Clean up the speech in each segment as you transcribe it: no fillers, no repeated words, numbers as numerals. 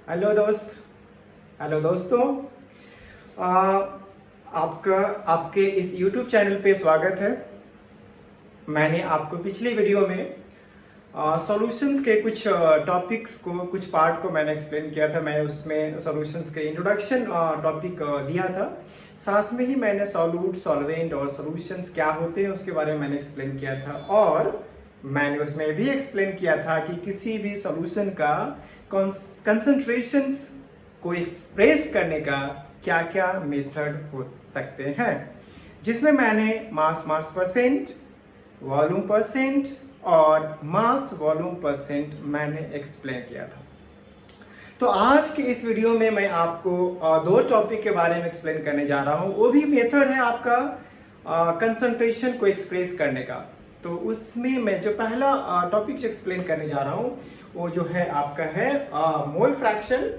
Hello दोस्त। Hello दोस्तों। आ, आपका आपके इस YouTube चैनल पे स्वागत है। मैंने आपको पिछली वीडियो में सॉल्यूशंस के कुछ टॉपिक्स को, कुछ पार्ट को मैंने एक्सप्लेन किया था। मैं उसमें सॉल्यूशंस के इंट्रोडक्शन टॉपिक दिया था। साथ में ही मैंने सॉल्यूट, सॉल्वेंट और सॉल्यूशंस क्या होते हैं उसके बारे में मैंने एक्सप्लेन किया था। और मैंने उसमें भी एक्सप्लेन किया था कि किसी भी सॉल्यूशन का कंसंट्रेशंस को एक्सप्रेस करने का क्या क्या मेथड हो सकते हैं, जिसमें मैंने मास परसेंट, वॉल्यूम परसेंट और मास वॉल्यूम परसेंट मैंने एक्सप्लेन किया था। तो आज के इस वीडियो में मैं आपको दो टॉपिक के बारे में एक्सप्लेन करने जा रहा हूँ। वो भी मेथड है आपका कंसंट्रेशन को एक्सप्रेस करने का। तो उसमें मैं जो पहला टॉपिक एक्सप्लेन करने जा रहा हूँ वो जो है आपका है मोल फ्रैक्शन,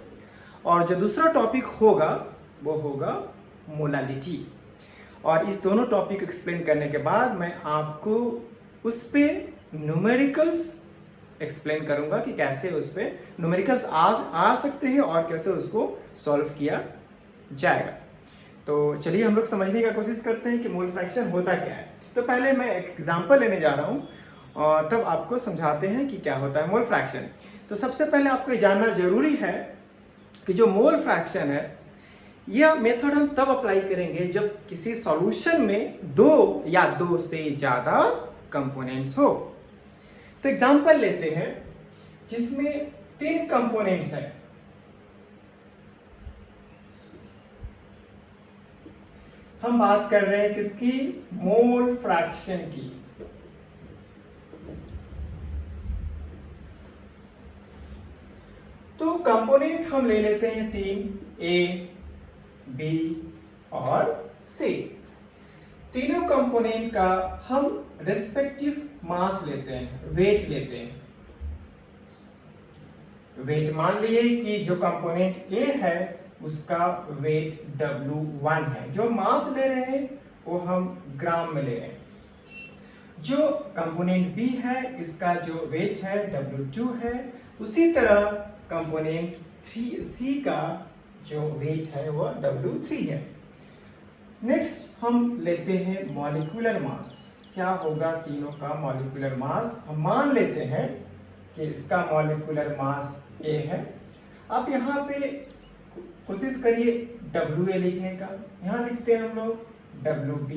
और जो दूसरा टॉपिक होगा वो होगा मोलालिटी। और इस दोनों टॉपिक एक्सप्लेन करने के बाद मैं आपको उस पर न्यूमेरिकल्स एक्सप्लेन करूंगा कि कैसे उस पर न्यूमेरिकल्स आ सकते हैं और कैसे उसको सॉल्व किया जाएगा। तो चलिए हम लोग समझने का कोशिश करते हैं कि मोल फ्रैक्शन होता क्या है। तो पहले मैं एक एग्जांपल लेने जा रहा हूँ और तब आपको समझाते हैं कि क्या होता है मोल फ्रैक्शन। तो सबसे पहले आपको ये जानना जरूरी है कि जो मोल फ्रैक्शन है यह मेथड हम तब अप्लाई करेंगे जब किसी सॉल्यूशन में दो या दो से ज्यादा कंपोनेंट्स हो। तो एग्जांपल लेते हैं जिसमें तीन कंपोनेंट्स हैं। हम बात कर रहे हैं किसकी? मोल फ्रैक्शन की। तो कंपोनेंट हम ले लेते हैं तीन, ए, बी और सी। तीनों कंपोनेंट का हम रेस्पेक्टिव मास लेते हैं, वेट लेते हैं। वेट मान लिए कि जो कंपोनेंट ए है उसका वेट W1 है। जो मास ले रहे हैं वो हम ग्राम में ले रहे हैं। जो कंपोनेंट बी है इसका जो वेट है W2 है। उसी तरह कंपोनेंट सी का जो वेट है वो W3 है। नेक्स्ट हम लेते हैं मॉलिक्यूलर मास। क्या होगा तीनों का मॉलिक्यूलर मास? हम मान लेते हैं कि इसका मॉलिक्यूलर मास ए है। अब यहाँ पे कोशिश करिए WA लिखने का। यहाँ लिखते हैं हम लोग WB,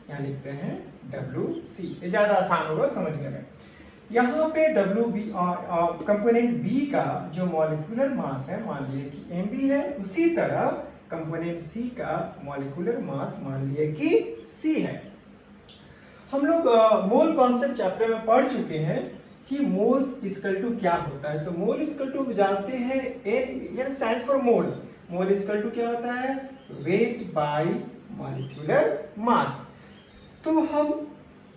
यहाँ लिखते हैं WC। ये ज़्यादा आसान होगा समझने में। यहाँ पे WB कंपोनेंट B का जो मॉलिक्यूलर मास है मान लिए कि MB है। उसी तरह कंपोनेंट C का मॉलिक्यूलर मास मान लिए कि C है। हम लोग मोल कॉन्सेप्ट चैप्टर में पढ़ चुके हैं कि मोल्स इक्वल टू क्या होता है। तो मोल इक्वल टू जानते हैं, N stands for mole. Mole equal to क्या होता है? Weight by molecular mass. तो हम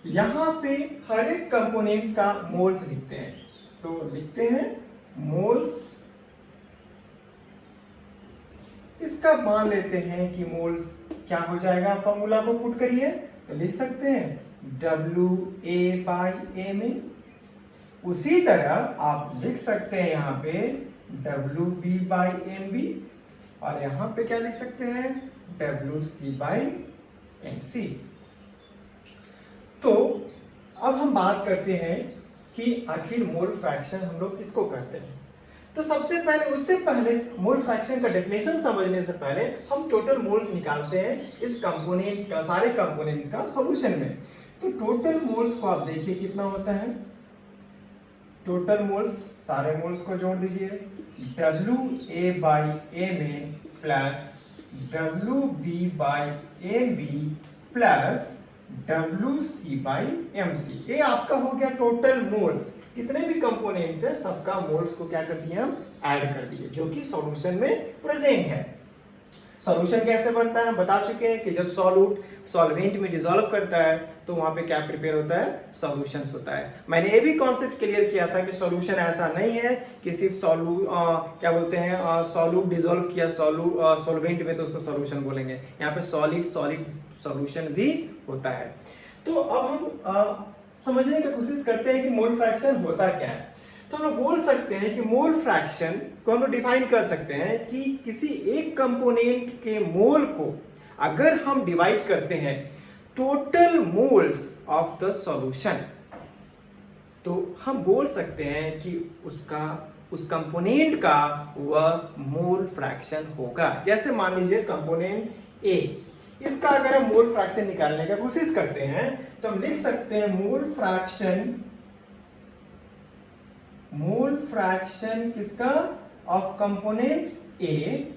यहाँ पे हर एक कंपोनेंट्स का मोल्स लिखते हैं। तो लिखते हैं मोल्स। इसका मान लेते हैं कि मोल्स क्या हो जाएगा, फॉर्मूला को पुट करिए तो लिख सकते हैं WA/A में। उसी तरह आप लिख सकते हैं यहाँ पे WB/MB और यहाँ पे क्या लिख सकते हैं WC/MC। तो अब हम बात करते हैं कि आखिर मोल फ्रैक्शन हम लोग किसको करते हैं। तो सबसे पहले, उससे पहले मोल फ्रैक्शन का डेफिनेशन समझने से पहले हम टोटल मोल्स निकालते हैं इस कंपोनेंट्स का, सारे कंपोनेंट्स का सॉल्यूशन में। तो टोटल मोल्स को आप देखिए कितना होता है। टोटल मोल्स, सारे मोल्स को जोड़ दीजिए। WA/A में प्लस WB/AB प्लस WC/MC। ये आपका हो गया टोटल मोल्स। जितने भी कंपोनेंट्स हैं सबका मोल्स को क्या कर दिए हम? ऐड कर दिए, जो कि सॉल्यूशन में प्रेजेंट है। सॉल्यूशन कैसे बनता है हम बता चुके हैं कि जब सॉल्यूट सॉल्वेंट में डिसॉल्व करता है तो वहां पे क्या प्रिपेयर होता है? सॉल्यूशंस होता है। मैंने ये भी कॉन्सेप्ट क्लियर किया था कि सॉल्यूशन ऐसा नहीं है कि सिर्फ क्या बोलते हैं सॉल्यूट डिसॉल्व किया सॉल्वेंट में तो उसको सॉल्यूशन बोलेंगे। यहाँ पे सॉलिड सॉल्यूशन भी होता है। तो अब हम समझने की कोशिश करते हैं कि मोल फ्रैक्शन होता क्या है। तो तो हम लोग बोल सकते हैं कि मोल फ्रैक्शन को हम लोग डिफाइन कर सकते हैं कि किसी एक कंपोनेंट के मोल को अगर हम डिवाइड करते हैं total moles of the solution, तो हम बोल सकते हैं कि उस कंपोनेंट का वह मोल फ्रैक्शन होगा। जैसे मान लीजिए कंपोनेंट ए, इसका अगर हम मोल फ्रैक्शन निकालने की कोशिश करते हैं तो हम लिख सकते हैं मोल फ्रैक्शन किसका, ऑफ कंपोनेंट ए।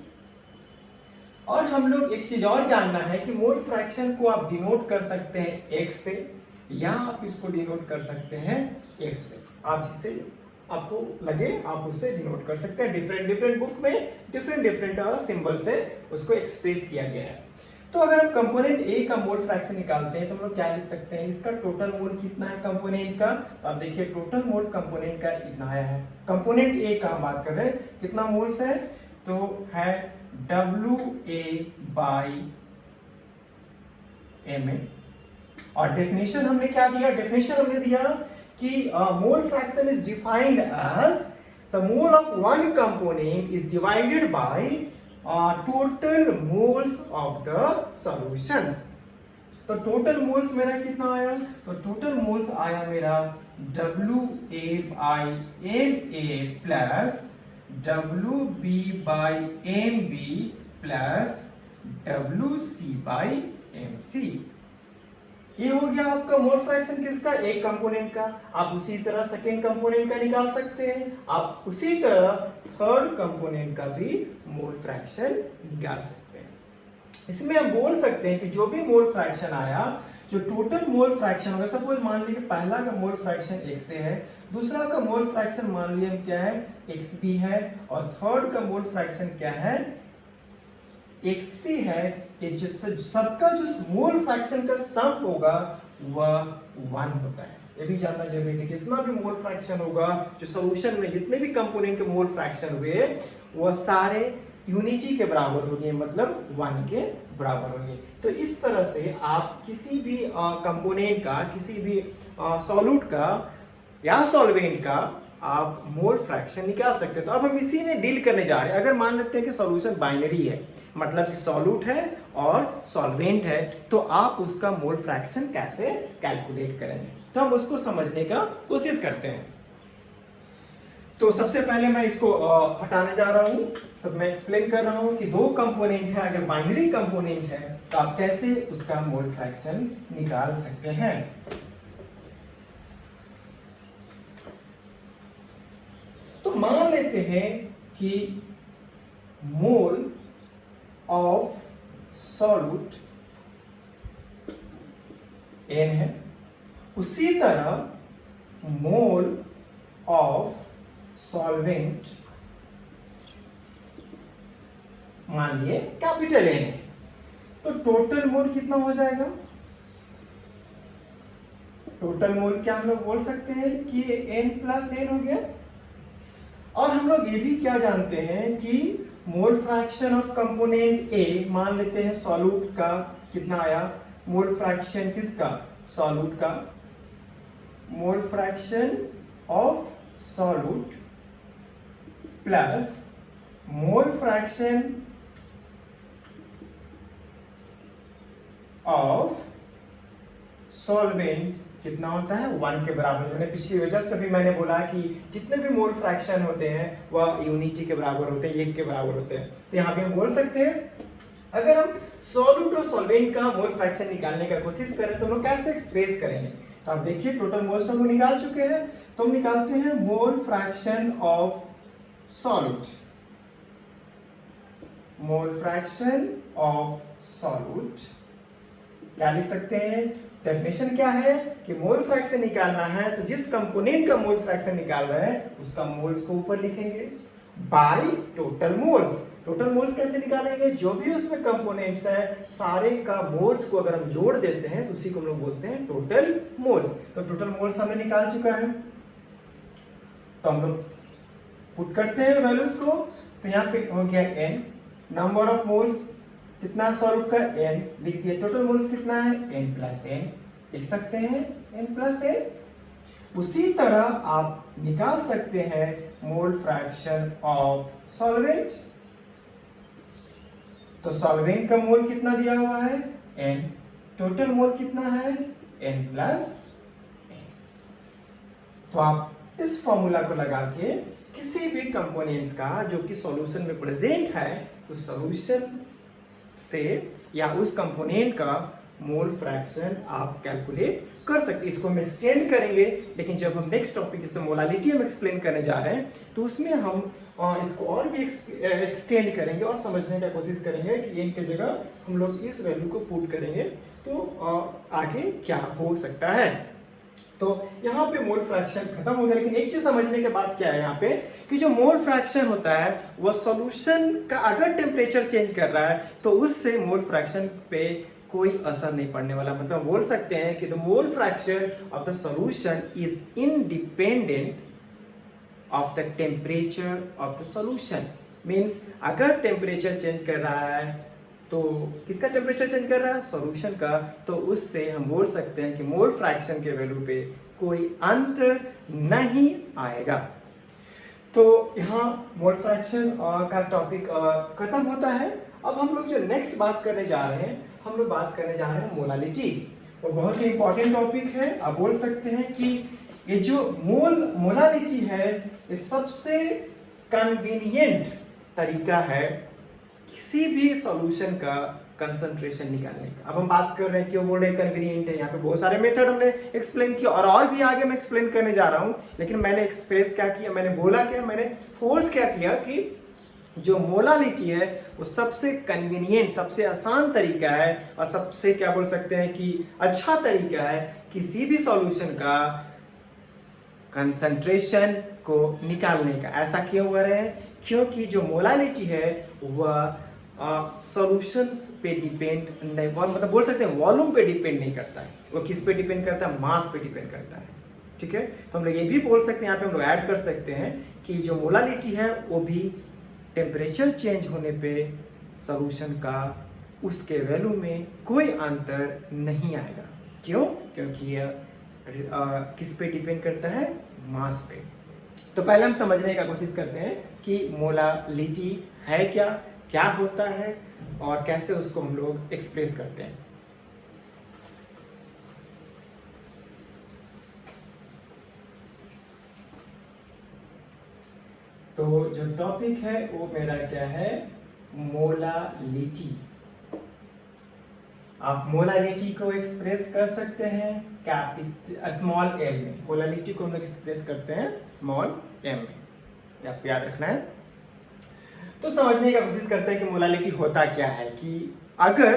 और हम लोग एक चीज और जानना है कि मोल फ्रैक्शन को आप डिनोट कर सकते हैं x से, या आप इसको डिनोट कर सकते हैं f से। आप जिससे आपको लगे आप उससे डिनोट कर सकते हैं। डिफरेंट बुक में डिफरेंट सिंबल से उसको एक्सप्रेस किया गया है। तो अगर हम कंपोनेंट ए का मोल फ्रैक्शन निकालते हैं तो हम लोग क्या लिख सकते हैं, इसका टोटल मोल कितना है कंपोनेंट का, तो आप देखिए टोटल मोल कंपोनेंट का इतना आया है। कंपोनेंट ए का हम बात कर रहे हैं, कितना मोल्स है, तो है WA/mA। और डेफिनेशन हमने क्या दिया, डेफिनेशन हमने दिया कि mole fraction is defined as the mole of one component is divided by total moles of the solutions. तो टोटल मोल्स मेरा कितना आया, तो टोटल मोल्स आया मेरा WA/mA plus WB/mB plus WC/mC। ये हो गया आपका मोल फ्रैक्शन किसका, एक कंपोनेंट का। आप उसी तरह सेकेंड कंपोनेंट का निकाल सकते हैं, आप उसी तरह थर्ड कंपोनेंट का भी मोल फ्रैक्शन निकाल सकते हैं। इसमें हम बोल सकते हैं कि जो भी मोल फ्रैक्शन आया, जो टोटल मोल फ्रैक्शन होगा, सपोज मान लीजिए पहला का मोल फ्रैक्शन x है, दूसरा का मोल फ्रैक्शन मान लीजिए क्या है, xb है, और थर्ड का मोल फ्रैक्शन क्या है, xc है। ये जो सबका जो मोल फ्रैक्शन का सम होगा वह 1 होता है। ये भी जानना जरूरी है कि जितना भी मोल फ्रैक्शन होगा, जो सॉल्यूशन में जितने भी कंपोनेंट के मोल फ्रैक्शन हुए वह सारे यूनिटी के बराबर होंगे, मतलब 1 के बराबर होंगे। तो इस तरह से आप किसी भी कंपोनेंट का, किसी भी सॉल्यूट का या सॉल्वेंट का आप मोल फ्रैक्शन निकाल सकते हैं। तो अब हम इसी में डील करने जा रहे हैं। अगर मान लेते हैं कि सॉल्यूशन बाइनरी है, मतलब कि सॉल्यूट है और सॉल्वेंट है, तो आप उसका मोल फ्रैक्शन कैसे कैलकुलेट करेंगे, तो हम उसको समझने का कोशिश करते हैं। तो सबसे पहले मैं इसको हटाने जा रहा हूं। तो मैं एक्सप्लेन कर रहा हूं कि दो कंपोनेंट है, अगर बाइनरी कंपोनेंट है तो आप कैसे उसका मोल फ्रैक्शन निकाल सकते हैं। तो मान लेते हैं कि मोल ऑफ सॉल्यूट n है, उसी तरह मोल ऑफ सॉल्वेंट मान लिए कैपिटल N है। तो टोटल मोल कितना हो जाएगा, टोटल मोल क्या हम लोग बोल सकते हैं कि n प्लस n हो गया। और हम लोग ये भी क्या जानते हैं कि mole fraction of component A, मान लेते हैं सॉल्यूट का कितना आया, मोल फ्रैक्शन किसका, सॉल्यूट का, मोल fraction of solute plus mole fraction of solvent कितना होता है, 1 के बराबर। मैंने पिछली जस्ट अभी मैंने बोला कि जितने भी मोल फ्रैक्शन होते हैं वह यूनिटी के बराबर होते हैं, 1 के बराबर होते हैं। तो यहाँ पे हम बोल सकते हैं अगर हम सॉल्यूट और सॉल्वेंट का मोल फ्रैक्शन निकालने का कोशिश करें तो हम लोग कैसे एक्सप्रेस करेंगे। तो आप देखिए टोटल मोल्स हम निकाल चुके हैं, तो हम निकालते हैं mole fraction of solute, mole fraction of solute क्या लिख सकते हैं, डेफिनेशन क्या है कि मोल फ्रैक्शन निकालना है तो जिस कंपोनेंट का मोल फ्रैक्शन निकाल रहे हैं उसका मोल्स को ऊपर लिखेंगे bye total moles. Total moles कैसे निकालेंगे, जो भी उसमें कंपोनेंट्स है सारे का मोल्स को अगर हम जोड़ देते हैं तो उसी को हम लोग बोलते हैं टोटल मोल्स। तो टोटल मोल्स हमने निकाल चुका है, तो हम लोग पुट करते हैं वैल्यूज को। तो यहाँ पे हो गया n, नंबर ऑफ मोल्स कितना सॉल्यूट का n लिख दिया, टोटल मोल्स कितना है n प्लस n, लिख सकते हैं n प्लस n। उसी तरह आप निकाल सकते हैं मोल फ्रैक्शन ऑफ सॉल्वेंट। तो सॉल्वेंट का मोल कितना दिया हुआ है, n, टोटल मोल कितना है, n प्लस n। तो आप इस फॉर्मूला को लगा के किसी भी कंपोनेंट्स का जो कि सॉल्यूशन में प्रेजेंट है उस सॉल्यूशन से या उस कंपोनेंट का मोल फ्रैक्शन आप कैलकुलेट कर सकते हैं। इसको हम एक्सटेंड करेंगे, लेकिन जब हम नेक्स्ट टॉपिक जैसे मोलालिटी हम एक्सप्लेन करने जा रहे हैं तो उसमें हम इसको और भी एक्सटेंड करेंगे और समझने का कोशिश करेंगे कि n की जगह हम लोग इस वैल्यू को पुट करेंगे तो आगे क्या हो सकता है। तो यहाँ पे मोल फ्रैक्शन खत्म हो गया, लेकिन एक चीज समझने के बाद क्या है यहाँ पे कि जो मोल फ्रैक्शन होता है वह सॉल्यूशन का अगर टेम्परेचर चेंज कर रहा है तो उससे मोल फ्रैक्शन पे कोई असर नहीं पड़ने वाला। मतलब बोल सकते हैं कि the mole fraction of the solution is independent of the temperature of the solution. Means अगर टेम्परेचर चेंज कर रहा है तो किसका टेम्परेचर चेंज कर रहा है, सॉल्यूशन का, तो उससे हम बोल सकते हैं कि मोल फ्रैक्शन के वैल्यू पे कोई अंतर नहीं आएगा। तो यहाँ मोल फ्रैक्शन का टॉपिक खत्म होता है। अब हम लोग जो नेक्स्ट बात करने जा रहे हैं, हम लोग बात करने जा रहे हैं मोलालिटी। वो बहुत ही इंपॉर्टेंट टॉपिक है। आप बोल सकते हैं कि ये जो मोलालिटी है ये सबसे कन्वीनियंट तरीका है किसी भी सॉल्यूशन का कंसंट्रेशन निकालने का। अब हम बात कर रहे हैं क्यों बोल रहे हैं कन्वीनियंट है, यहाँ पे बहुत सारे मेथड हमने एक्सप्लेन किया और भी आगे मैं एक्सप्लेन करने जा रहा हूँ। लेकिन मैंने एक्सप्रेस क्या किया, मैंने बोला क्या, मैंने फोर्स क्या किया कि जो मोलालिटी है वो सबसे कन्वीनियंट, सबसे आसान तरीका है और सबसे क्या बोल सकते हैं कि अच्छा तरीका है किसी भी सॉल्यूशन का कंसंट्रेशन को निकालने का। ऐसा क्यों हो रहा है, क्योंकि जो मोलालिटी है वह सॉल्यूशंस पे डिपेंड नहीं, मतलब बोल सकते हैं वॉल्यूम पे डिपेंड नहीं करता है। वो किस पे डिपेंड करता है, मास पे डिपेंड करता है। ठीक है, तो हम लोग ये भी बोल सकते हैं, यहाँ पे हम लोग ऐड कर सकते हैं कि जो मोलालिटी है वो भी टेम्परेचर चेंज होने पे सॉल्यूशन का उसके वैल्यू में कोई अंतर नहीं आएगा। क्यों, क्योंकि यह किस पे डिपेंड करता है, मास पे। तो पहले हम समझने का कोशिश करते हैं कि मोलालिटी है क्या, क्या होता है और कैसे उसको हम लोग एक्सप्रेस करते हैं। तो जो टॉपिक है वो मेरा क्या है, मोलालिटी। आप मोलालिटी को एक्सप्रेस कर सकते हैं स्मॉल एम में। मोलालिटी को हम लोग एक्सप्रेस करते हैं स्मॉल एम में, आपको याद रखना है। तो समझने का कोशिश करते हैं कि मोलालिटी होता क्या है। कि अगर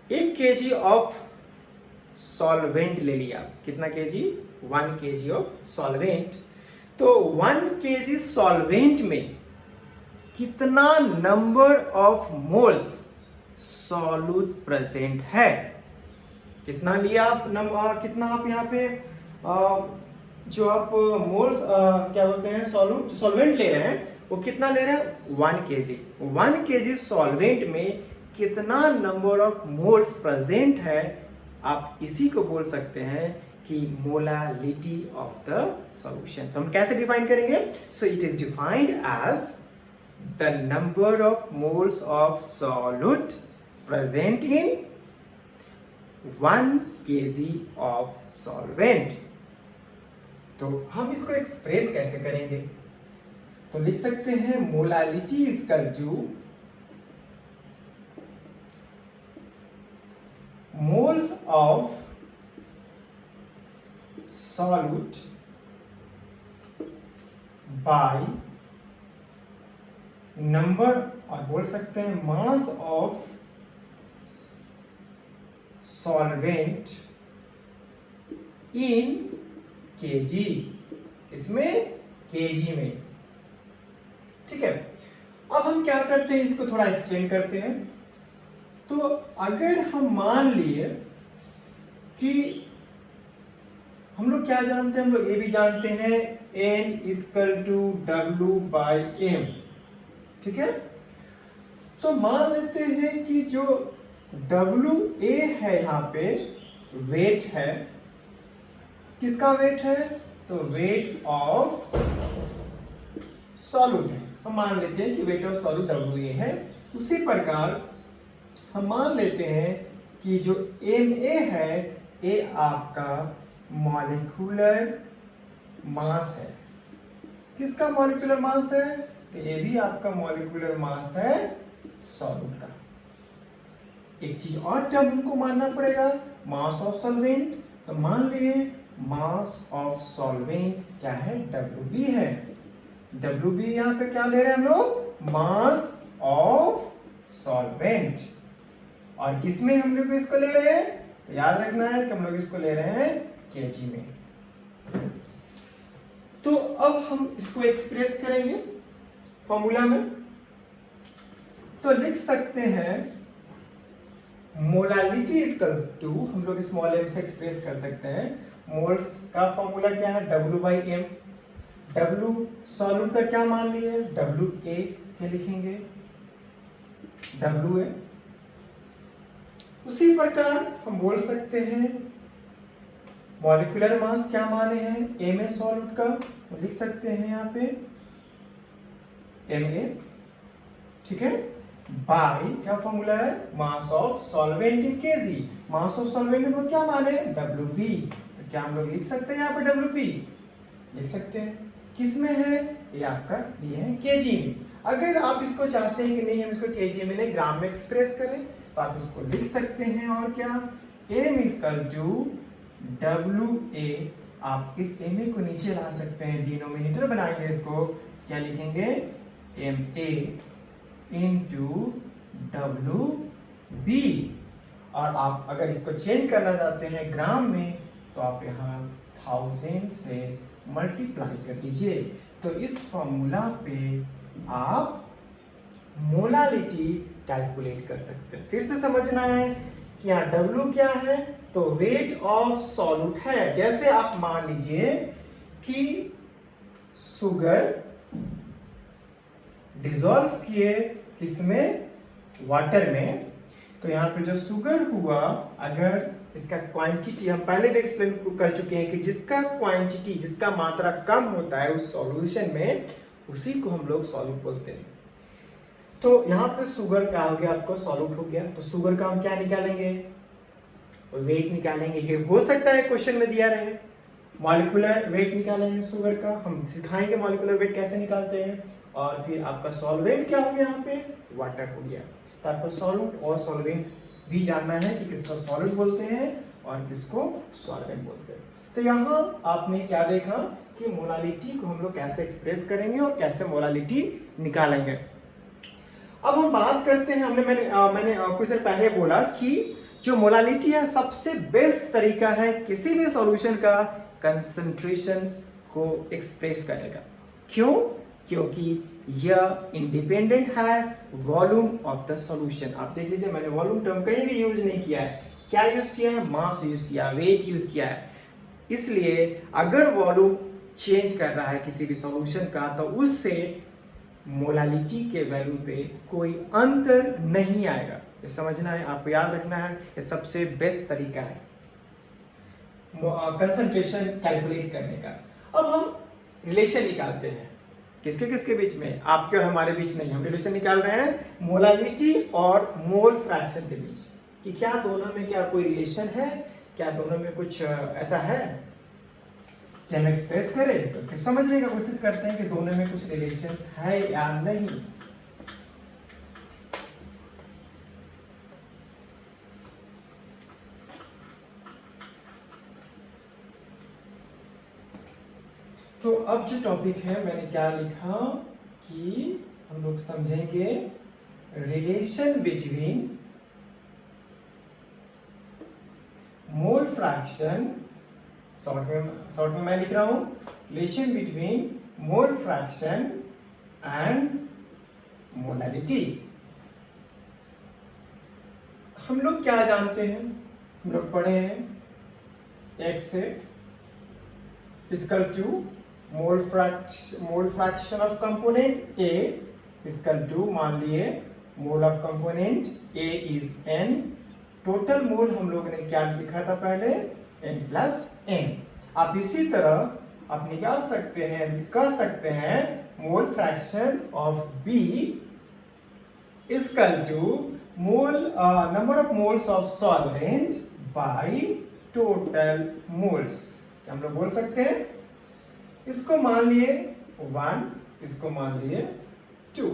1 kg ऑफ सॉल्वेंट ले लिया, कितना kg, 1 kg ऑफ सॉल्वेंट, तो 1 kg सॉल्वेंट में कितना number of moles solute present है, कितना लिया आप, कितना आप यहाँ पे जो आप मोल्स क्या बोलते हैं सॉल्वेंट ले रहे हैं वो कितना ले रहे हैं, 1 kg। 1 kg सॉल्वेंट में कितना नंबर ऑफ मोल्स प्रेजेंट है, आप इसी को बोल सकते हैं कि मोलालिटी ऑफ द सॉल्यूशन। तो हम कैसे डिफाइन करेंगे, so it is defined as the number of moles of solute present in 1 kg of solvent. तो हम इसको एक्सप्रेस कैसे करेंगे, तो लिख सकते हैं molality is equal two moles of solute by number, और बोल सकते हैं mass of solvent in kg, इसमें kg में। ठीक है, अब हम क्या करते हैं, इसको थोड़ा एक्सटेंड करते हैं। तो अगर हम मान लिए कि हम लोग क्या जानते हैं, हम लोग ये भी जानते हैं n equal to W by m। ठीक है, तो मान लेते हैं कि जो WA है यहाँ पे वेट है, किसका वेट है? तो वेट ऑफ सॉल्यूट है। हम मान लेते हैं कि वेट ऑफ सॉल्यूट WA है। उसी प्रकार हम मान लेते हैं कि जो MA है ये आपका मॉलिक्यूलर मास है। किसका मॉलिक्यूलर मास है? तो ये भी आपका मॉलिक्यूलर मास है सॉल्यूट का। एक चीज और टर्म हमको मानना पड़ेगा, मास ऑफ सॉल्वेंट। तो मान लिए मास ऑफ सॉल्वेंट क्या है? WB है। WB यहाँ पे क्या ले रहे हैं हम लोग? Mass of solvent. और किसमें हम लोग इसको ले रहे हैं? तो याद रखना है कि हम लोग इसको ले रहे हैं kg में। तो अब हम इसको एक्सप्रेस करेंगे फॉर्मूला में। तो लिख सकते हैं मोलालिटी इक्वल टू, हम लोग स्मॉल m से एक्सप्रेस कर सकते हैं। मोल्स का फॉर्मूला क्या है? W/m। W सॉल्यूट का क्या मान लिए? WA के लिखेंगे, WA। उसी प्रकार हम बोल सकते हैं मॉलिक्यूलर मास क्या माने हैं MA सॉल्यूट का, तो लिख सकते हैं यहाँ पे MA, ठीक है, बाय क्या फॉर्मूला है? Mass of solvent in KG. Mass of solvent में क्या माने? WB। तो क्या हम लोग लिख सकते हैं यहाँ पे WB? लिख सकते हैं। किस में है? ये आपका दिए है kg में। अगर आप इसको चाहते हैं कि नहीं हम इसको kg में नहीं ग्राम में एक्सप्रेस करें, तो आप इसको लिख सकते हैं। और क्या? m equal to WA। आप इस MA को नीचे ला सकते हैं, डिनोमिनेटर बनाएंगे इसको, क्या लिखेंगे? MA into WB। और आप अगर इसको चेंज करना चाहते हैं ग्राम में, तो आप यहाँ 1000 से मल्टीप्लाई कर दीजिए। तो इस फॉर्मूला पे आप मोलालिटी कैलकुलेट कर सकते हैं। फिर से समझना है कि यहाँ W क्या है? तो वेट ऑफ सॉल्यूट है। जैसे आप मान लीजिए कि शुगर डिसॉल्व किए किसमें? वाटर में। तो यहाँ पे जो शुगर हुआ, अगर इसका क्वांटिटी हम पहले भी एक्सप्लेन कर चुके हैं कि जिसका क्वांटिटी, जिसका मात्रा कम होता है उस सॉल्यूशन में, उसी को हम लोग सॉल्यूट बोलते हैं। तो यहाँ पे शुगर का हो गया, आपको सॉल्यूट हो गया। तो शुगर का हम क्या निकालेंगे? वेट निकालेंगे। ये हो सकता है क्वेश्चन में दिया रहे, मॉलिक्यूलर वेट निकालेंगे शुगर का। हम सिखाएंगे मॉलिक्यूलर वेट कैसे निकालते हैं। और फिर आपका सॉल्वेंट क्या हो गया? यहाँ पे वाटर हो गया। तो आपको सॉल्यूट और सॉल्वेंट भी जानना है कि किसको सॉल्यूट बोलते हैं और किसको सॉल्वेंट बोलते हैं। तो यहाँ आपने क्या देखा कि मोलालिटी को हम लोग कैसे एक्सप्रेस करेंगे और कैसे मोलालिटी निकालेंगे। अब हम बात करते हैं, मैंने कुछ देर पहले बोला कि जो मोलालिटी है सबसे बेस्ट तरीका है किसी भी सॉल्यूशन का कंसंट्रेशंस को एक्सप्रेस करने का। क्यों? क्योंकि यह इंडिपेंडेंट है वॉल्यूम ऑफ द सॉल्यूशन। आप देख लीजिए, मैंने वॉल्यूम टर्म कहीं भी यूज नहीं किया है। क्या यूज किया है? मास यूज किया, वेट यूज किया है। इसलिए अगर वॉल्यूम चेंज कर रहा है किसी भी सॉल्यूशन का, तो उससे मोलालिटी के वैल्यू पे कोई अंतर नहीं आएगा। ये समझना है, आपको याद रखना है। ये सबसे बेस्ट तरीका है कंसंट्रेशन कैलकुलेट करने का। अब हम रिलेशन निकालते हैं किसके किसके बीच में? आपके और हमारे बीच नहीं, हम रिलेशन निकाल रहे हैं मोलालिटी और मोल फ्रैक्शन के बीच, कि क्या दोनों में क्या कोई रिलेशन है, क्या दोनों में कुछ ऐसा है कि हम एक्सप्रेस करें। तो फिर समझने की कोशिश करते हैं कि दोनों में कुछ रिलेशंस है या नहीं। तो अब जो टॉपिक है, मैंने क्या लिखा कि हम लोग समझेंगे relation between mole fraction, short में मैं लिख रहा हूं relation between mole fraction and molality. हम लोग क्या जानते हैं? हम लोग पढ़े हैं x से equal to mole fraction of component A equal to, मान लिए mole of component A is n। Total mole हम लोग ने क्या लिखा था पहले? n plus n। आप इसी तरह आप निकाल सकते हैं, कह सकते हैं mole fraction of B equal to mole number of moles of solvent by total moles. क्या हम लोग बोल सकते हैं, इसको मान लिए 1, इसको मान लिए 2।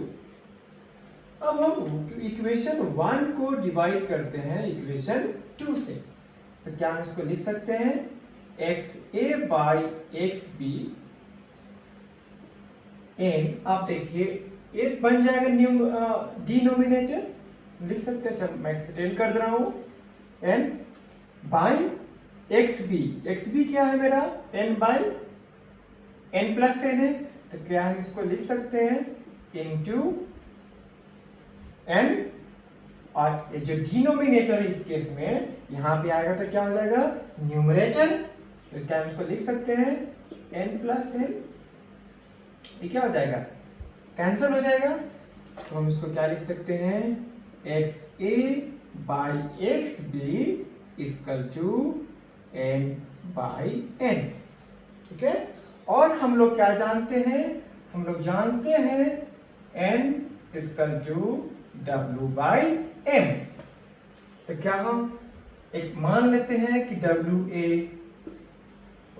अब हम इक्वेशन 1 को डिवाइड करते हैं इक्वेशन 2 से, तो क्या हम इसको लिख सकते हैं XA बाई XB n, आप देखिए ये बन जाएगा डिनोमिनेटर, लिख सकते हैं। चलो मैं एक्सटेंड कर दे रहा हूं, n बाई XB क्या है मेरा, n by n plus n है, तो क्या हम इसको लिख सकते हैं इनटू n, और ये जो डिनोमिनेटर है इस केस में यहां पे आएगा तो क्या हो जाएगा न्यूमरेटर, तो क्या हम इसको लिख सकते हैं n प्लस n, ये क्या हो जाएगा कैंसिल हो जाएगा, तो हम इसको क्या लिख सकते हैं XA by XB equal to n by n। ठीक है, और हम लोग क्या जानते हैं, हम लोग जानते हैं n equal to W by M। तो क्या हम एक मान लेते हैं कि WA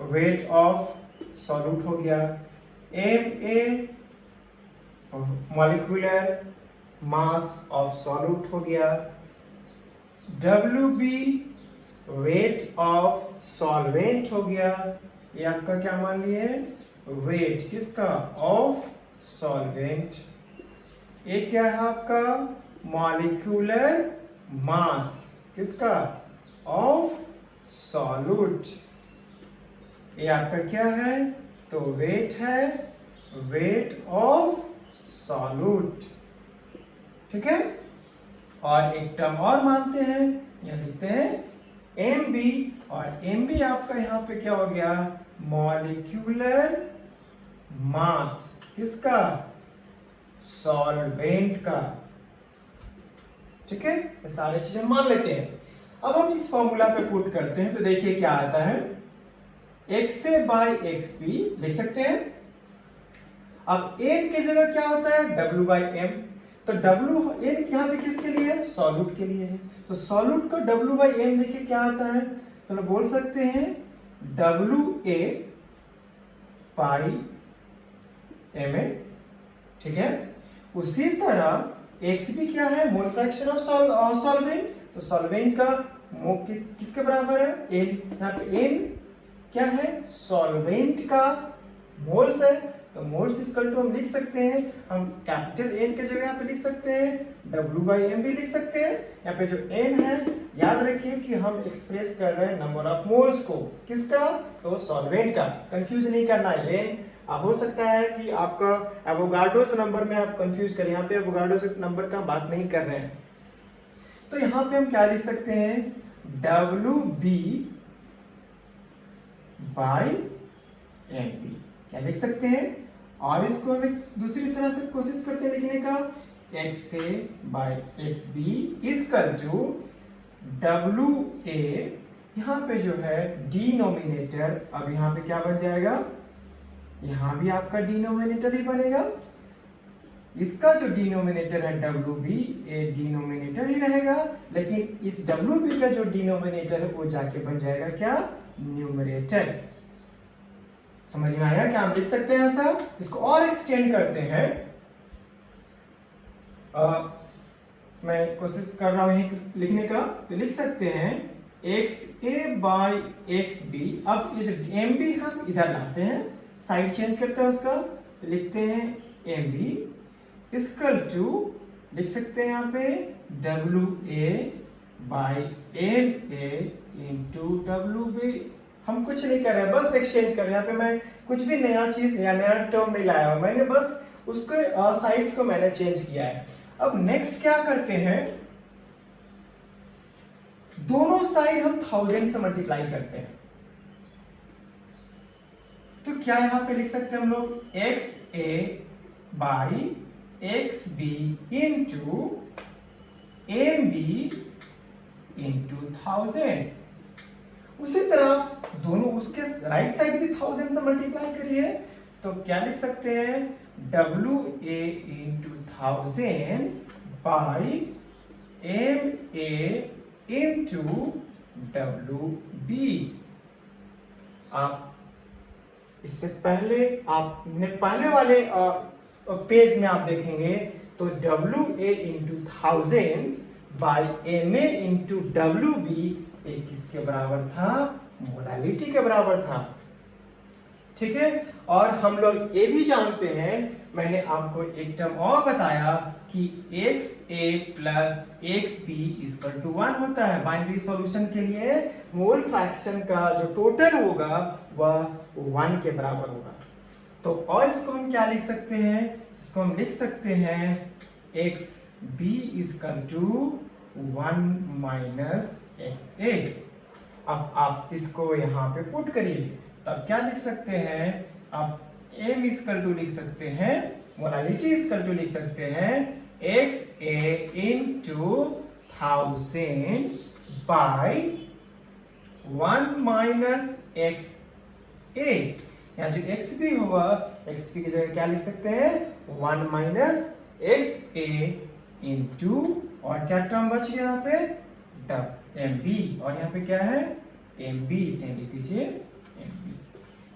वेट ऑफ सॉल्यूट हो गया, MA molecular mass of solute हो गया, WB वेट ऑफ सॉल्वेंट हो गया, ये आपका क्या मान लिए वेट किसका, ऑफ सॉल्वेंट। ये क्या है आपका मॉलिक्यूलर मास किसका, ऑफ सॉल्यूट। ये आपका क्या है, तो वेट है, वेट ऑफ सॉल्यूट। ठीक है, और एक टर्म और मानते हैं, यहां लिखते हैं MB, और MB आपका यहां पे क्या हो गया मॉलिक्यूलर मास किसका, सॉल्वेंट का। ठीक है, ये सारे चीजें मान लेते हैं। अब हम इस फॉर्मूला पे पुट करते हैं, तो देखिए क्या आता है XA बाई XB लिख सकते हैं। अब n की जगह क्या होता है W बाई M, तो W n यहाँ पे किसके लिए है, सॉल्यूट के लिए है, तो सॉल्यूट को W बाई M देखिए क्या आता है, तो हम बोल सकते हैं WA बाई MA। ठीक है, उसी तरह XB क्या है मोल फ्रैक्शन ऑफ सॉल्वेंट, तो सॉल्वेंट का किसके बराबर है n, यहाँ पे n क्या है सॉल्वेंट का मोल्स है, तो मोल्स इक्वल टू हम लिख सकते हैं, हम कैपिटल N के जगह यहाँ पे लिख सकते हैं W बाई M भी लिख सकते हैं। यहाँ पे जो N है याद रखिए कि हम एक्सप्रेस कर रहे हैं नंबर ऑफ मोल्स को, किसका, तो सॉल्वेंट का, कंफ्यूज नहीं करना है। N हो सकता है कि आपका एवोगाड्रोस नंबर में आप कंफ्यूज करें, यहाँ पे एवोगाड्रोस नंबर का बात नहीं कर रहे हैं। तो यहाँ पे हम क्या लिख सकते हैं WB बाई MB, क्या लिख सकते हैं, और इसको हम दूसरी तरह से कोशिश करते हैं लिखने का XA by XB equal to WA, यहाँ पे जो है डिनोमिनेटर, अब यहाँ पे क्या बन जाएगा, यहाँ भी आपका डिनोमिनेटर ही बनेगा, इसका जो डिनोमिनेटर है WB ये डिनोमिनेटर ही रहेगा, लेकिन इस WB का जो डिनोमिनेटर है वो जाके बन जाएगा क्या, न्यूमरेटर। समझ में आया, क्या हम लिख सकते हैं ऐसा, इसको और एक्सटेंड करते हैं। मैं कोशिश कर रहा हूं लिखने का, तो लिख सकते हैं XA बाई XB। अब ये जो MB हम इधर लाते हैं, साइड चेंज करते हैं उसका, तो लिखते हैं MB इक्वल टू लिख सकते हैं यहाँ पे WA by MA into WB। हम कुछ नहीं कर रहे हैं, बस एक्सचेंज कर रहे हैं, यहाँ पे मैं कुछ भी नया चीज या नया टर्म नहीं लाया हूं, मैंने बस उसके साइड्स को मैंने चेंज किया है। अब नेक्स्ट क्या करते हैं, दोनों साइड हम 1000 से मल्टीप्लाई करते हैं, तो क्या यहां पे लिख सकते हैं हम लोग XA by XB into MB into 1000, उसी तरह दोनों उसके राइट साइड भी 1000 से मल्टीप्लाई करिए तो क्या लिख सकते हैं WA into 1000 by MA into WB। आप इससे पहले आपने पहले वाले पेज में आप देखेंगे तो WA into 1000 by MA into WB एक किसके बराबर था, मोलालिटी के बराबर था। ठीक है, और हम लोग ये भी जानते हैं, मैंने आपको एक टर्म और बताया कि XA plus XB equal to 1 होता है। बाइनरी सॉल्यूशन के लिए मोल फ्रैक्शन का जो टोटल होगा वह 1 के बराबर होगा। तो और इसको हम क्या लिख सकते हैं, इसको हम लिख सकते हैं XB equal to 1 minus XA। अब आप इसको यहाँ पे पुट करिए तब क्या लिख सकते हैं, आप M इक्वल टू लिख सकते हैं, मोलालिटी इक्वल टू लिख सकते हैं XA into 1000 by 1 minus XA। यहाँ जो XB होगा, XB की जगह क्या लिख सकते हैं 1 माइनस XA into और क्या टर्म बच गया यहाँ पे MB, और यहाँ पे क्या है MB, लिख दीजिए MB।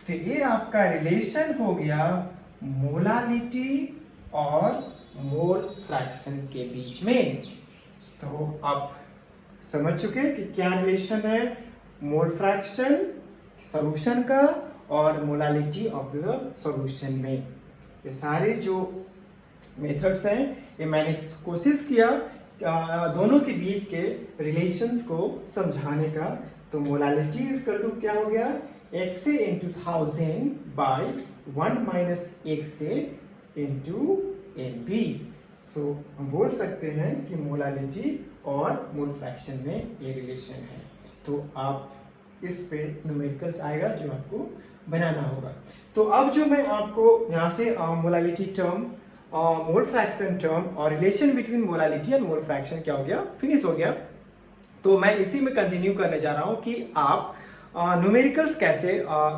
तो ये आपका रिलेशन हो गया मोलालिटी और मोल फ्रैक्शन के बीच में। तो आप समझ चुके कि क्या रिलेशन है मोल फ्रैक्शन सॉल्यूशन का और मोलालिटी ऑफ द सॉल्यूशन में। ये सारे जो मेथड्स हैं ये मैंने कोशिश किया दोनों के बीच के रिलेशंस को समझाने का। तो मोलालिटी इक्वल टू क्या हो गया XA into 1000 by 1 minus XA into MB। सो हम बोल सकते हैं कि मोलालिटी और मोल फ्रैक्शन में ये रिलेशन है। तो आप इस पे न्यूमेरिकल्स आएगा जो आपको बनाना होगा। तो अब जो मैं आपको यहाँ से molality term, mole fraction term और relation between molality and mole fraction क्या हो गया, फिनिश हो गया। तो मैं इसी में कंटिन्यू करने जा रहा हूँ कि आप न्यूमेरिकल्स कैसे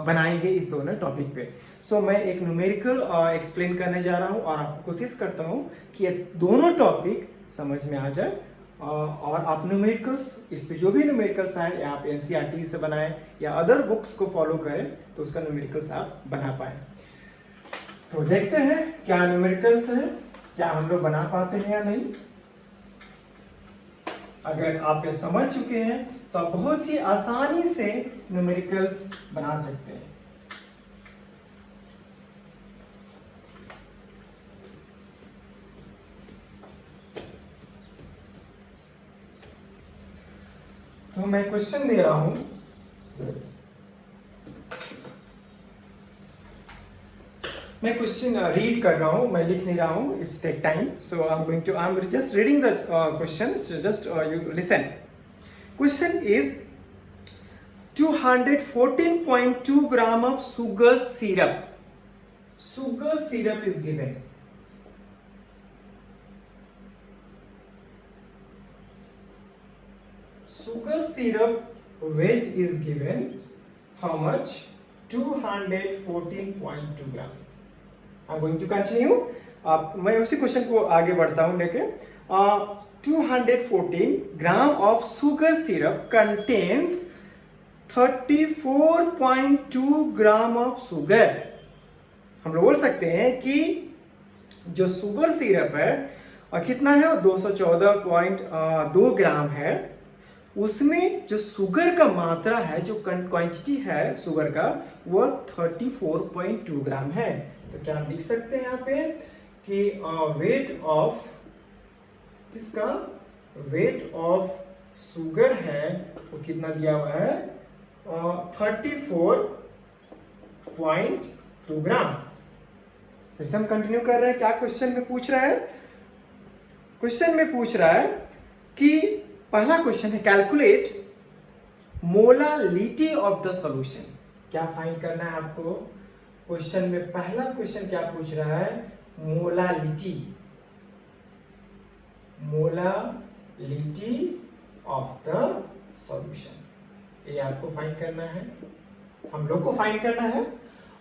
बनाएंगे इस दोनों टॉपिक पे। सो मैं एक न्यूमेरिकल एक्सप्लेन करने जा रहा हूँ और आपको कोशिश करता हूँ कि ये दोनों टॉपिक समझ में आ जाए और आप न्यूमेरिकल्स इस पे जो भी न्यूमेरिकल्स आए आप NCERT से बनाएं या अदर बुक्स को फॉलो करें तो उसका न्यूमेरिकल्स आप बना पाए। तो देखते हैं क्या न्यूमेरिकल्स हैं, क्या हम लोग बना पाते हैं या नहीं। अगर आप ये समझ चुके हैं तो आप बहुत ही आसानी से न्यूमेरिकल्स बना सकते हैं। तो मैं क्वेश्चन दे रहा हूं, मैं क्वेश्चन रीड कर रहा हूं, मैं लिख नहीं रहा हूं, it's take time. So I am just reading the question, just you listen. Question is 214.2 gram of sugar syrup. Sugar syrup is given. Sugar syrup weight is given. How much? 214.2 gram. I'm going to continue. मैं उसी question को आगे बढ़ता हूं लेके 214 gram of sugar syrup contains 34.2 gram of sugar। हम लोग बोल सकते हैं कि जो शुगर सिरप है और कितना है 214.2 ग्राम है, उसमें जो शुगर का मात्रा है, जो क्वांटिटी है शुगर का वो 34.2 ग्राम है। तो क्या हम लिख सकते हैं यहाँ पे कि वेट ऑफ किसका, वेट ऑफ शुगर है वो कितना दिया हुआ है 34.2 ग्राम। फिर से हम कंटिन्यू कर रहे हैं। क्या क्वेश्चन में पूछ रहा है, क्वेश्चन में पूछ रहा है कि पहला क्वेश्चन है calculate molality of the solution. क्या फाइंड करना है आपको, क्वेश्चन में पहला क्वेश्चन क्या पूछ रहा है, molality, molality of the solution. ये आपको फाइंड करना है, हम लोग को फाइंड करना है।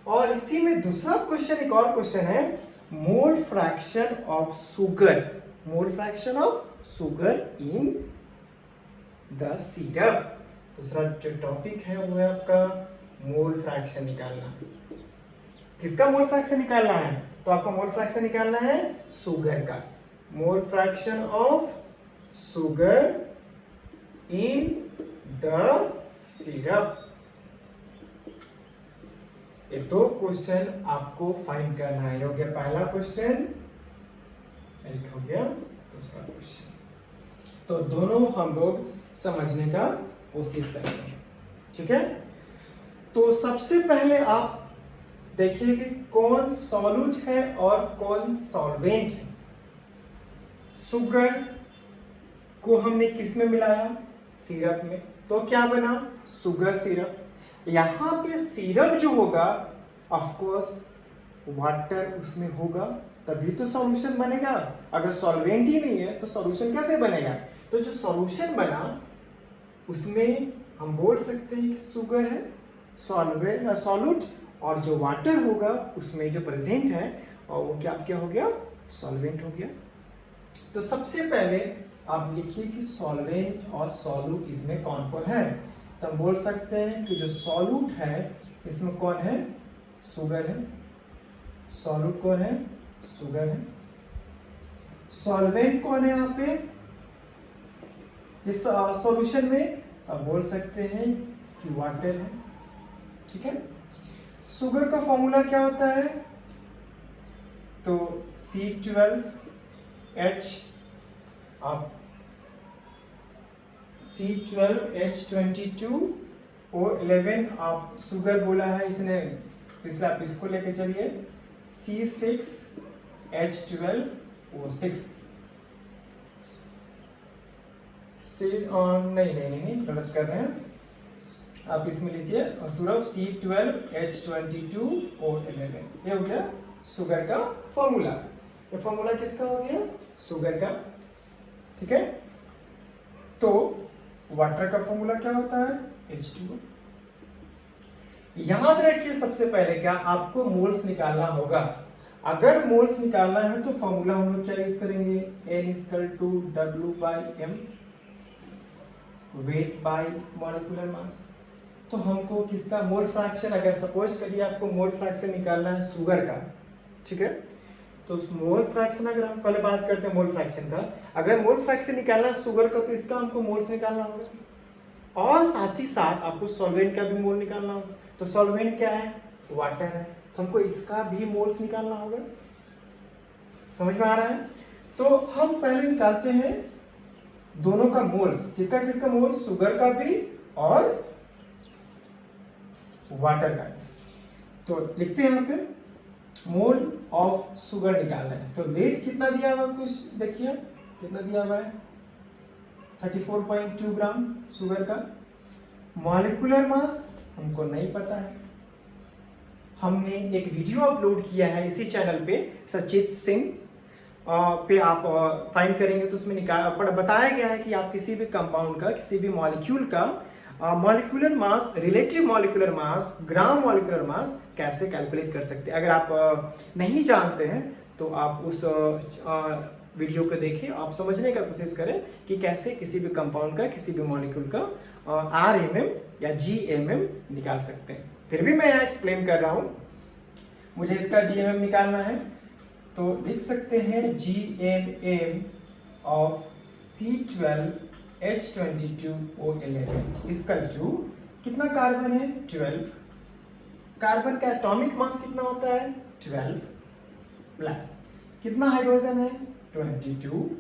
और इसी में दूसरा क्वेश्चन, एक और क्वेश्चन है, मोल fraction of sugar, mole fraction of sugar in the syrup. दूसरा जो टॉपिक है वो है आपका मोल फ्रैक्शन निकालना। किसका मोल फ्रैक्शन निकालना है? तो आपको मोल फ्रैक्शन निकालना है शुगर का, मोल fraction of sugar in the syrup. ये दो क्वेश्चन आपको फाइंड करना है। हो गया पहला क्वेश्चन, हो गया दूसरा क्वेश्चन। तो दोनों हम लोग समझने का कोशिश करेंगे, ठीक है। तो सबसे पहले आप देखिए कि कौन सॉल्यूट है और कौन सॉल्वेंट है। शुगर को हमने किस में मिलाया? सिरप में। तो क्या बना? Sugar syrup. यहाँ पे सिरप जो होगा ऑफ कोर्स वाटर उसमें होगा, तभी तो सॉल्यूशन बनेगा। अगर सॉल्वेंट ही नहीं है तो सॉल्यूशन कैसे बनेगा? तो जो सॉल्यूशन बना उसमें हम बोल सकते हैं कि शुगर है सॉल्वेंट सॉल्यूट, और जो वाटर होगा उसमें जो प्रेजेंट है और वो क्या हो गया? सॉल्वेंट हो गया। तो सबसे पहले आप लिखिए कि सॉल्वेंट और सॉल्यूट इसमें कौन कौन है। तो हम बोल सकते हैं कि जो सॉल्यूट है इसमें कौन है? शुगर है। सॉल्यूट कौन है? शुगर है। सॉल्वेंट कौन है यहाँ पे इस सॉल्यूशन में? आप बोल सकते हैं कि वाटर है, ठीक है। शुगर का फॉर्मूला क्या होता है? तो C12H, आप C12H22O11, आप शुगर बोला है इसने, इसलिए आप इसको लेके चलिए C6H12O6। नहीं गलत कर रहे हैं, आप इसमें लीजिए सिर्फ C12H22O11। ये हो गया शुगर का फॉर्मूला। ये फॉर्मूला किसका हो गया? शुगर का, ठीक है। तो वाटर का फॉर्मूला क्या होता है? H2O। याद रखिए सबसे पहले क्या आपको मोल्स निकालना होगा। अगर मोल्स निकालना है तो फॉर्मूला हम लोग क्या यूज करेंगे? N=W/M, wait by molecular mass. तो हमको किसका मोल फ्रैक्शन, अगर सपोज करिए आपको मोल फ्रैक्शन निकालना है शुगर का, ठीक है। तो उस मोल फ्रैक्शन, अगर हम पहले बात करते हैं मोल फ्रैक्शन का, अगर मोल फ्रैक्शन निकालना है शुगर का तो इसका हमको मोल्स निकालना होगा, और साथ ही साथ आपको सॉल्वेंट का भी मोल निकालना होगा। तो सॉल्वेंट क्या है? वाटर है, तो हमको इसका भी मोल्स निकालना होगा। समझ में आ रहा है? तो हम पहले निकालते हैं दोनों का मोल्स। किसका किसका मोल्स? शुगर का भी और वाटर का। तो लिखते हैं यहाँ पे मोल ऑफ शुगर निकालना है। तो वेट कितना दिया हुआ कुछ देखिए, कितना दिया हुआ है? 34.2 ग्राम शुगर का। मॉलिक्यूलर मास हमको नहीं पता है। हमने एक वीडियो अपलोड किया है इसी चैनल पे, सचित सिंह पे आप फाइंड करेंगे तो उसमें बताया गया है कि आप किसी भी कंपाउंड का, किसी भी मॉलिक्यूल का molecular mass, relative molecular mass, gram molecular mass कैसे कैलकुलेट कर सकते हैं। अगर आप नहीं जानते हैं तो आप उस वीडियो को देखें, आप समझने का कोशिश करें कि कैसे किसी भी कंपाउंड का, किसी भी मॉलिक्यूल का RMM या GMM निकाल सकते हैं। फिर भी मैं यहाँ एक्सप्लेन कर रहा हूँ। मुझे इसका GMM निकालना है तो लिख सकते हैं GMM of C12H22O11 equal to, कितना कार्बन है? 12। कार्बन का एटॉमिक मास कितना होता है? 12 प्लस कितना हाइड्रोजन है? 22।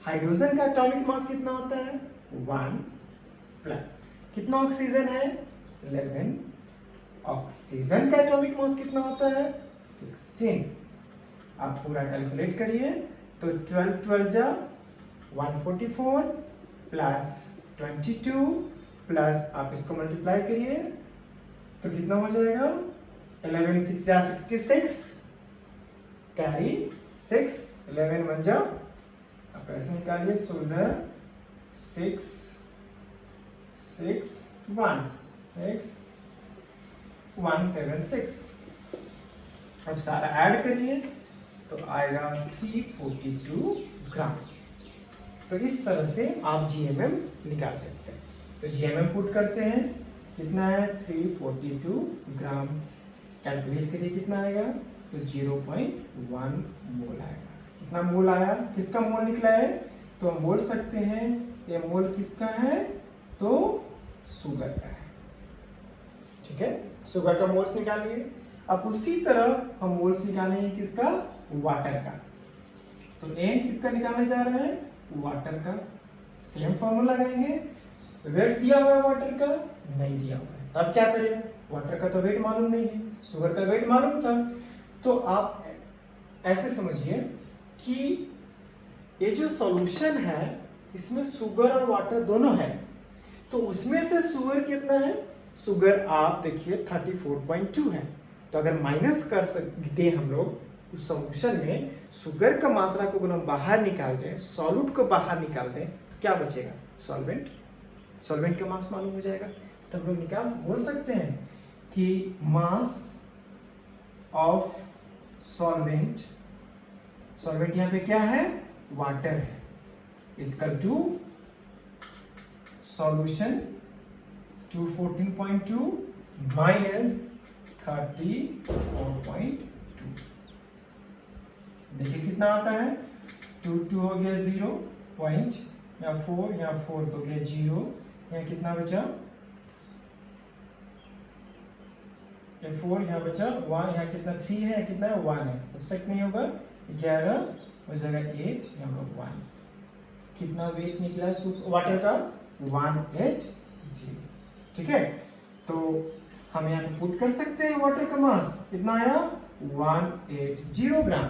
हाइड्रोजन का एटॉमिक मास कितना होता है? 1 प्लस कितना ऑक्सीजन है? 11। ऑक्सीजन का एटॉमिक मास कितना होता है? 16। आप पूरा कैलकुलेट करिए तो 12 12 जा 144 प्लस 22 प्लस आप इसको मल्टीप्लाई करिए तो कितना हो जाएगा? 11 6 जा 66, कैरी 6, 11 1 जा, आप ऐसे निकालिए 16 6 6 1x176। अब सारा ऐड करिए तो आएगा 342 ग्राम। तो इस तरह से आप GMM निकाल सकते हैं। तो GMM पुट करते हैं, कितना है 342 ग्राम। कैलकुलेट करिए कितना आएगा, तो 0.1 मोल आएगा। कितना मोल आया, किसका मोल निकला है, तो हम बोल सकते हैं ये मोल किसका है, तो शुगर का है। ठीक है, शुगर का मोल्स निकालिए। अब उसी तरह हम मोल्स निकालेंगे किसका, वाटर का। तो एन किसका निकालने जा रहे हैं, वाटर का। सेम फॉर्मूला लगाएंगे। वेट दिया हुआ है वाटर का, नहीं दिया हुआ है, तब क्या करें, वाटर का तो वेट मालूम नहीं है, शुगर का वेट मालूम था। तो आप ऐसे समझिए कि ये जो सॉल्यूशन है इसमें शुगर और वाटर दोनों है। तो उसमें से शुगर कितना है, शुगर आप देखिए 34.2 है। तो अगर माइनस कर सकते हम लोग उस सॉल्यूशन में शुगर का मात्रा को अगर हम बाहर निकाल दें, सॉल्यूट को बाहर निकाल दें, तो क्या बचेगा, सॉल्वेंट। सॉल्वेंट का मास मालूम हो जाएगा। तो हम लोग बोल सकते हैं कि मास ऑफ सॉल्वेंट, सॉल्वेंट यहाँ पे क्या है, वाटर है, इसका टू सॉल्यूशन 214.2 माइनस 34.2। देखिए कितना आता है, 2 हो गया 0 पॉइंट, यहाँ 4, यहाँ 4 तो गया 0, यहाँ कितना बचा, ये 4, यहाँ बचा 1, यहाँ कितना 3 है, यहाँ कितना है 1 है, सब्ट्रैक्ट नहीं होगा, 11 हो जाएगा 8, यहाँ पर 1। कितना वेट निकला वाटर का, 180। ठीक है, तो हम यहाँ पे पुट कर सकते हैं वाटर का मास कितना आया, 180 ग्राम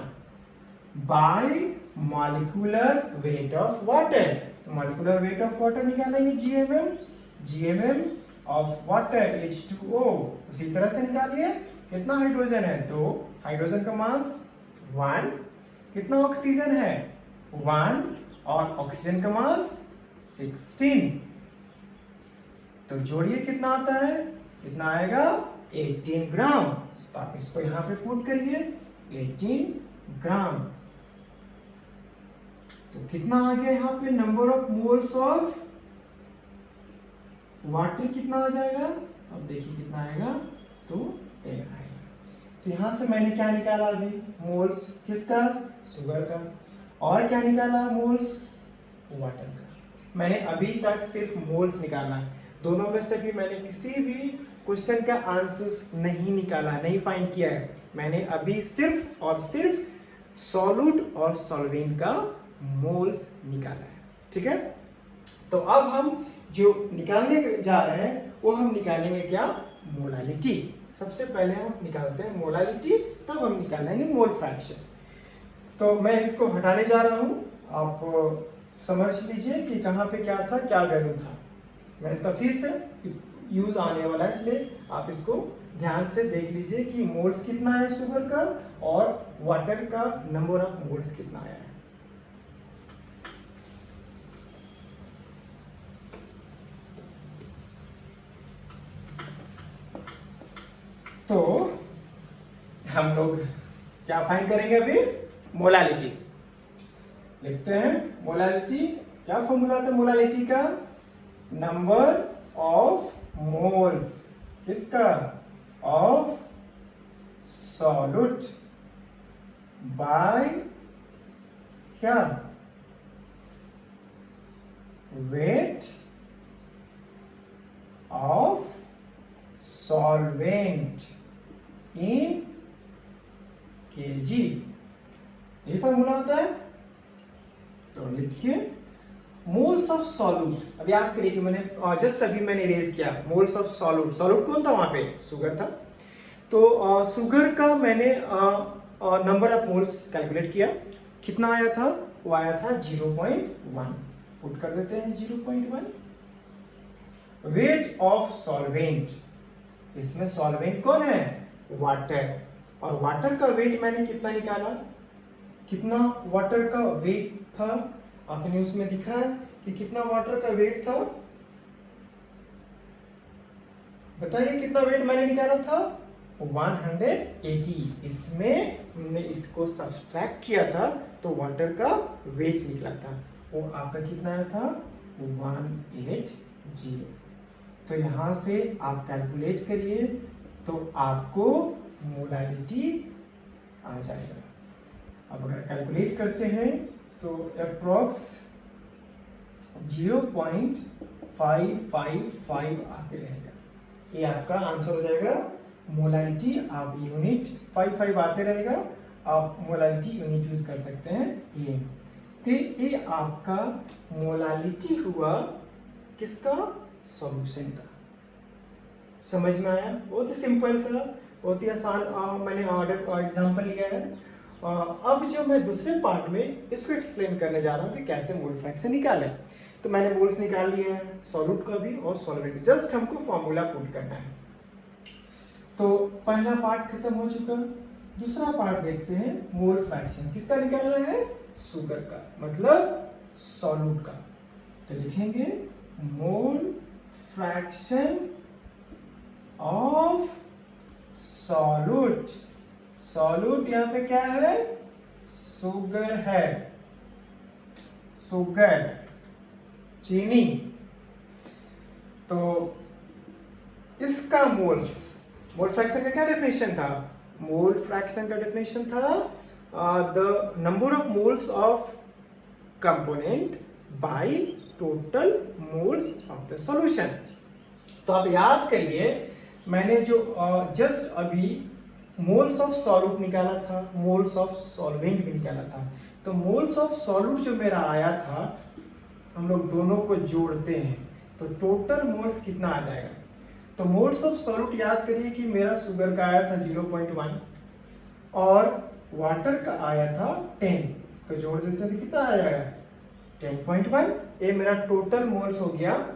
bye molecular weight of water. तो मॉलिक्यूलर वेट ऑफ वाटर निकालेंगे GMM ऑफ वाटर H2O। उसी तरह से निकालिए, कितना हाइड्रोजन है, तो हाइड्रोजन का मास 1, कितना ऑक्सीजन है 1, और ऑक्सीजन का मास 16। तो जोड़िए कितना आता है, कितना आएगा 18 ग्राम। तो आप इसको यहां पे पुट करिए 18 ग्राम। तो कितना आ गया यहाँ पे, number of moles of water कितना आ जाएगा, अब देखिए कितना आएगा, तो 10 आएगा। तो यहां से मैंने क्या निकाला अभी, मोल्स किसका, शुगर का, और क्या निकाला, मोल्स वाटर का। मैंने अभी तक सिर्फ मोल्स निकाला, दोनों में से भी मैंने किसी भी क्वेश्चन का आंसर्स नहीं निकाला, नहीं फाइंड किया है। मैंने अभी सिर्फ और सिर्फ सॉल्यूट और सॉल्वेंट का मोल्स निकाला है। ठीक है, तो अब हम जो निकालने जा रहे हैं वो हम निकालेंगे क्या, मोलालिटी। सबसे पहले हम निकालते हैं मोलालिटी, तब हम निकालेंगे मोल फ्रैक्शन। तो मैं इसको हटाने जा रहा हूं, आप समझ लीजिए कि कहाँ पे क्या था, क्या वैल्यू था। मैं इसका फिर से यूज आने वाला है, इसलिए आप इसको ध्यान से देख लीजिए कि मोल्स कितना है शुगर का, और वाटर का नंबर ऑफ मोल्स कितना आया है। तो हम लोग क्या फाइंड करेंगे अभी, मोलालिटी लिखते हैं। मोलालिटी क्या फॉर्मूला था मोलालिटी का, नंबर ऑफ मोल्स किसका, ऑफ सॉल्यूट बाय क्या, weight of solvent in KG, ये फॉर्मूला होता है। तो लिखिए मोल्स ऑफ सॉल्यूट। अब याद करिए कि मैंने जस्ट अभी मैंने इरेज किया मोल्स ऑफ सॉल्यूट। सॉल्यूट कौन था वहां पे, शुगर था। तो शुगर का मैंने नंबर ऑफ मोल्स कैलकुलेट किया, कितना आया था, वो आया था 0.1, पुट कर देते हैं 0.1। वेट ऑफ सॉल्वेंट, इसमें सॉल्वेंट कौन है, वाटर, और वाटर का वेट मैंने कितना निकाला, कितना वाटर का वेट था, आपने उसमें दिखा है कि कितना वाटर का वेट था, बताइए कितना वेट मैंने निकाला था 180। इसमें हमने इसको सब्सट्रैक्ट किया था तो वाटर का वेट निकला था, वो आपका कितना आया था 180। तो यहाँ से आप कैलकुलेट करिए तो आपको मोलारिटी आ जाएगा। अब अगर कैलकुलेट करते हैं तो अप्रॉक्स 0.555 आके रहेगा। ये आपका आंसर हो जाएगा मोलारिटी। आप यूनिट 55 आते रहेगा, आप मोलारिटी यूनिट यूज कर सकते हैं ये। तो ये आपका मोलारिटी हुआ किसका, सॉल्यूशन का। समझ में आया? बहुत ही सिंपल था, बहुत ही आसान मैंने एग्जांपल लिया है। अब जो मैं दूसरे पार्ट में इसको एक्सप्लेन करने जा रहा हूँ कि कैसे मोल फ्रैक्शन निकालें। तो मैंने मोल्स निकाल लिया है, सॉल्यूट का भी और सॉल्वेंट, जस्ट हमको फॉर्मूला पुट करना है। तो पहला पार्ट खत्म हो चुका, दूसरा पार्ट देखते हैं। मोल फ्रैक्शन किसका निकालना है, शुगर का, मतलब सॉल्यूट का। तो लिखेंगे मोल फ्रैक्शन ऑफ सॉल्यूट। सॉल्यूट यहाँ पे क्या है, शुगर है, शुगर, चीनी। तो इसका मोल्स, मोल फ्रैक्शन का क्या डेफिनेशन था, मोल फ्रैक्शन का डेफिनेशन था the number of moles of component bye total moles of the solution. तो आप याद करिए, मैंने जो जस्ट अभी मोल्स ऑफ सॉल्यूट निकाला था, मोल्स ऑफ सॉल्वेंट भी निकाला था। तो मोल्स ऑफ सॉल्यूट जो मेरा आया था, हम लोग दोनों को जोड़ते हैं तो टोटल मोल्स कितना आ जाएगा। तो मोल्स ऑफ सॉल्यूट याद करिए कि मेरा शुगर का आया था 0.1 और वाटर का आया था 10। इसको जोड़ देते हैं तो कितना आ जाएगा 10.1। ये मेरा टोटल मोल्स हो गया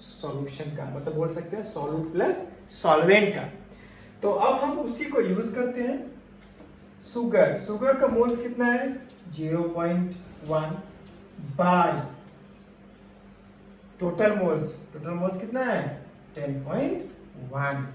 सॉल्यूशन का, मतलब बोल सकते हैं सॉल्यूट प्लस सॉल्वेंट का। तो अब हम उसी को यूज करते हैं। शुगर, शुगर का मोल्स कितना है 0.1 bye total moles, total moles कितना है 10.1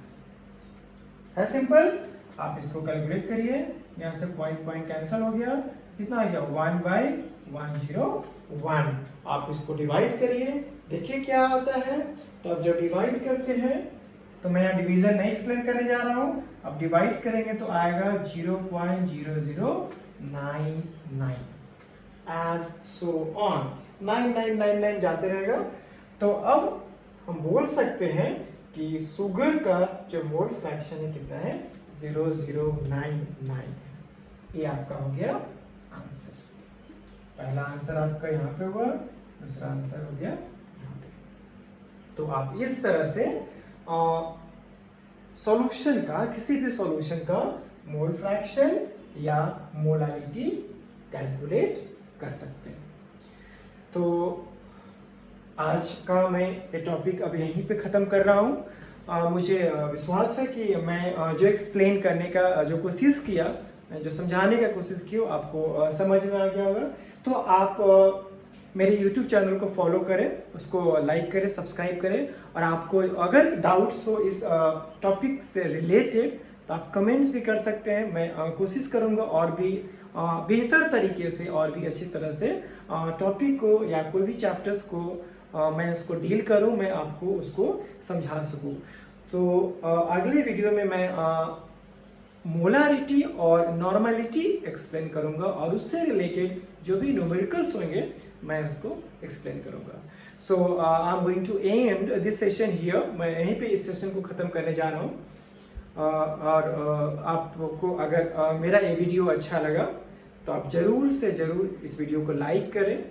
है। सिंपल, आप इसको कैलकुलेट करिए, यहां से पॉइंट पॉइंट कैंसिल हो गया, कितना आ गया 1/101। आप इसको डिवाइड करिए, देखिए क्या आता है। तो अब जब डिवाइड करते हैं तो मैं यहाँ डिवीजन नहीं एक्सप्लेन करने जा रहा हूँ। अब डिवाइड करेंगे तो आएगा 0.0099 एज सो ऑन, 9999 जाते रहेगा। तो अब हम बोल सकते हैं कि शुगर का जो मोल फ्रैक्शन है कितना है 0099। ये आपका हो गया आंसर। पहला आंसर आपका यहाँ पे हुआ, दूसरा आंसर हो गया यहाँ पे। तो आप इस तरह से सॉल्यूशन का, किसी भी सॉल्यूशन का मोल फ्रैक्शन या मोलारिटी कैलकुलेट कर सकते हैं। तो आज का मैं ये टॉपिक अब यहीं पे ख़त्म कर रहा हूँ। मुझे विश्वास है कि मैं जो एक्सप्लेन करने का जो कोशिश किया, जो समझाने का कोशिश की, आपको समझ में आ गया होगा। तो आप मेरे YouTube चैनल को फॉलो करें, उसको लाइक करें, सब्सक्राइब करें। और आपको अगर डाउट्स हो इस टॉपिक से रिलेटेड तो आप कमेंट्स भी कर सकते हैं। मैं कोशिश करूँगा और भी बेहतर तरीके से और भी अच्छी तरह से टॉपिक को या कोई भी चैप्टर्स को मैं उसको डील करूँ, मैं आपको उसको समझा सकूँ। तो अगले वीडियो में मैं मोलारिटी और नॉर्मलिटी एक्सप्लेन करूंगा और उससे रिलेटेड जो भी न्यूमेरिकल्स होंगे मैं उसको एक्सप्लेन करूंगा। So I am going to end this session here. मैं यहीं पे इस सेशन को ख़त्म करने जा रहा हूँ। और आपको अगर मेरा ये वीडियो अच्छा लगा तो आप ज़रूर से ज़रूर इस वीडियो को लाइक करें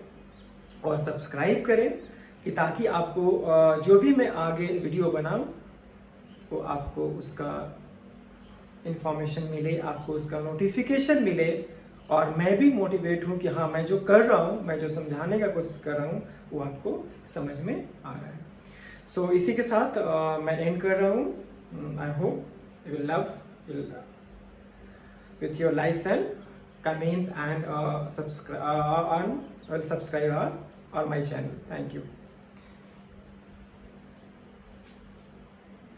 और सब्सक्राइब करें, कि ताकि आपको जो भी मैं आगे वीडियो बनाऊँ वो आपको उसका इंफॉर्मेशन मिले, आपको उसका नोटिफिकेशन मिले और मैं भी मोटिवेट हूँ कि हाँ, मैं जो कर रहा हूँ, मैं जो समझाने का कोशिश कर रहा हूँ वो आपको समझ में आ रहा है। सो इसी के साथ मैं एंड कर रहा हूँ। I hope you will love with your likes and comments and subscribe on my channel. Thank you.